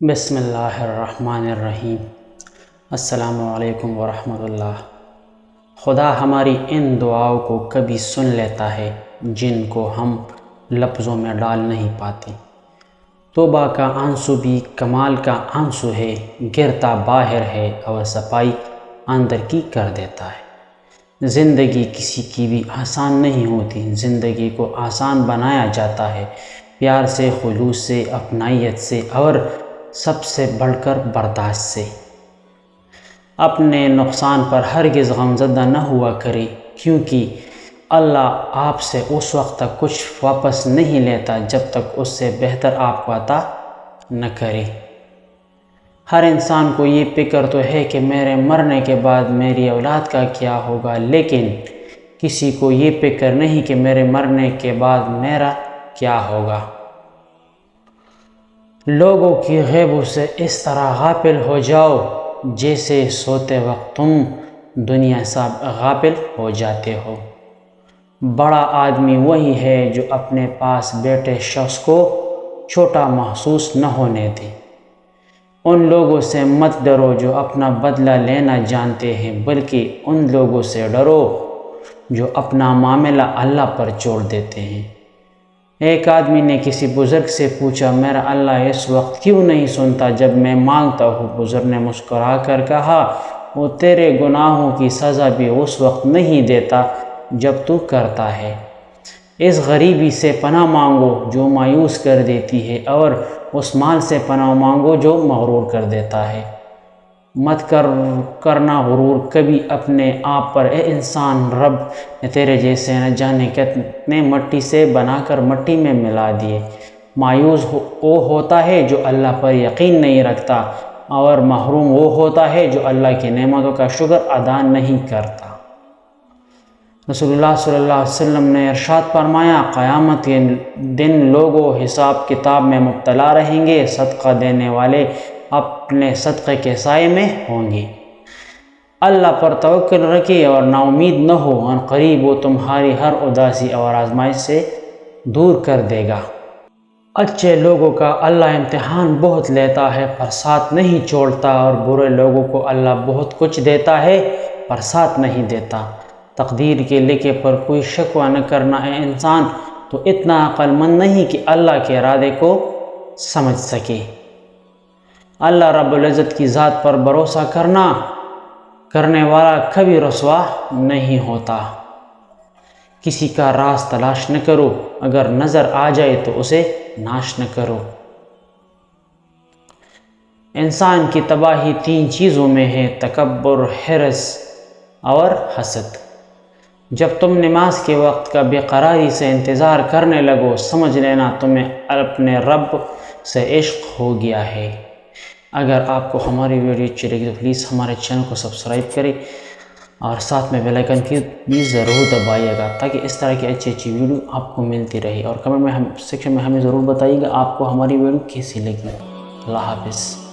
بسم اللہ الرحمن الرحیم۔ السلام علیکم ورحمۃ اللہ۔ خدا ہماری ان دعاؤں کو کبھی سن لیتا ہے جن کو ہم لفظوں میں ڈال نہیں پاتے۔ توبہ کا آنسو بھی کمال کا آنسو ہے، گرتا باہر ہے اور صفائی اندر کی کر دیتا ہے۔ زندگی کسی کی بھی آسان نہیں ہوتی، زندگی کو آسان بنایا جاتا ہے پیار سے، خلوص سے، اپنائیت سے اور سب سے بڑھ کر برداشت سے۔ اپنے نقصان پر ہرگز غمزدہ نہ ہوا کرے، کیونکہ اللہ آپ سے اس وقت تک کچھ واپس نہیں لیتا جب تک اس سے بہتر آپ کو عطا نہ کرے۔ ہر انسان کو یہ فکر تو ہے کہ میرے مرنے کے بعد میری اولاد کا کیا ہوگا، لیکن کسی کو یہ فکر نہیں کہ میرے مرنے کے بعد میرا کیا ہوگا۔ لوگوں کی غیبوں سے اس طرح غافل ہو جاؤ جیسے سوتے وقت تم دنیا سے غافل ہو جاتے ہو۔ بڑا آدمی وہی ہے جو اپنے پاس بیٹھے شخص کو چھوٹا محسوس نہ ہونے دے۔ ان لوگوں سے مت ڈرو جو اپنا بدلہ لینا جانتے ہیں، بلکہ ان لوگوں سے ڈرو جو اپنا معاملہ اللہ پر چھوڑ دیتے ہیں۔ ایک آدمی نے کسی بزرگ سے پوچھا، میرا اللہ اس وقت کیوں نہیں سنتا جب میں مانگتا ہوں؟ بزرگ نے مسکرا کر کہا، وہ تیرے گناہوں کی سزا بھی اس وقت نہیں دیتا جب تو کرتا ہے۔ اس غریبی سے پناہ مانگو جو مایوس کر دیتی ہے، اور اس مال سے پناہ مانگو جو مغرور کر دیتا ہے۔ مت کرنا غرور کبھی اپنے آپ پر، اے انسان، رب نے تیرے جیسے نہ جانے کتنے مٹی سے بنا کر مٹی میں ملا دیے۔ مایوس وہ ہوتا ہے جو اللہ پر یقین نہیں رکھتا، اور محروم وہ ہوتا ہے جو اللہ کی نعمتوں کا شکر ادا نہیں کرتا۔ رسول اللہ صلی اللہ علیہ وسلم نے ارشاد فرمایا، قیامت کے دن لوگوں حساب کتاب میں مبتلا رہیں گے، صدقہ دینے والے اپنے صدقے کے سائے میں ہوں گے۔ اللہ پر توکل رکھے اور نا امید نہ ہو، ان قریب وہ تمہاری ہر اداسی اور آزمائش سے دور کر دے گا۔ اچھے لوگوں کا اللہ امتحان بہت لیتا ہے پر ساتھ نہیں چھوڑتا، اور برے لوگوں کو اللہ بہت کچھ دیتا ہے پر ساتھ نہیں دیتا۔ تقدیر کے لکھے پر کوئی شکوہ نہ کرنا، اے انسان تو اتنا عقل مند نہیں کہ اللہ کے ارادے کو سمجھ سکے۔ اللہ رب العزت کی ذات پر بھروسہ کرنے والا کبھی رسوا نہیں ہوتا۔ کسی کا راز تلاش نہ کرو، اگر نظر آ جائے تو اسے ناش نہ کرو۔ انسان کی تباہی تین چیزوں میں ہے، تکبر، حرص اور حسد۔ جب تم نماز کے وقت کا بے قراری سے انتظار کرنے لگو، سمجھ لینا تمہیں اپنے رب سے عشق ہو گیا ہے۔ اگر آپ کو ہماری ویڈیو اچھی لگی تو پلیز ہمارے چینل کو سبسکرائب کریں اور ساتھ میں بیل آئیکن کی بھی ضرور دبائیے گا تاکہ اس طرح کی اچھی ویڈیو آپ کو ملتی رہے، اور کمنٹ میں سیکشن میں ہمیں ضرور بتائیے گا آپ کو ہماری ویڈیو کیسی لگی۔ اللہ حافظ۔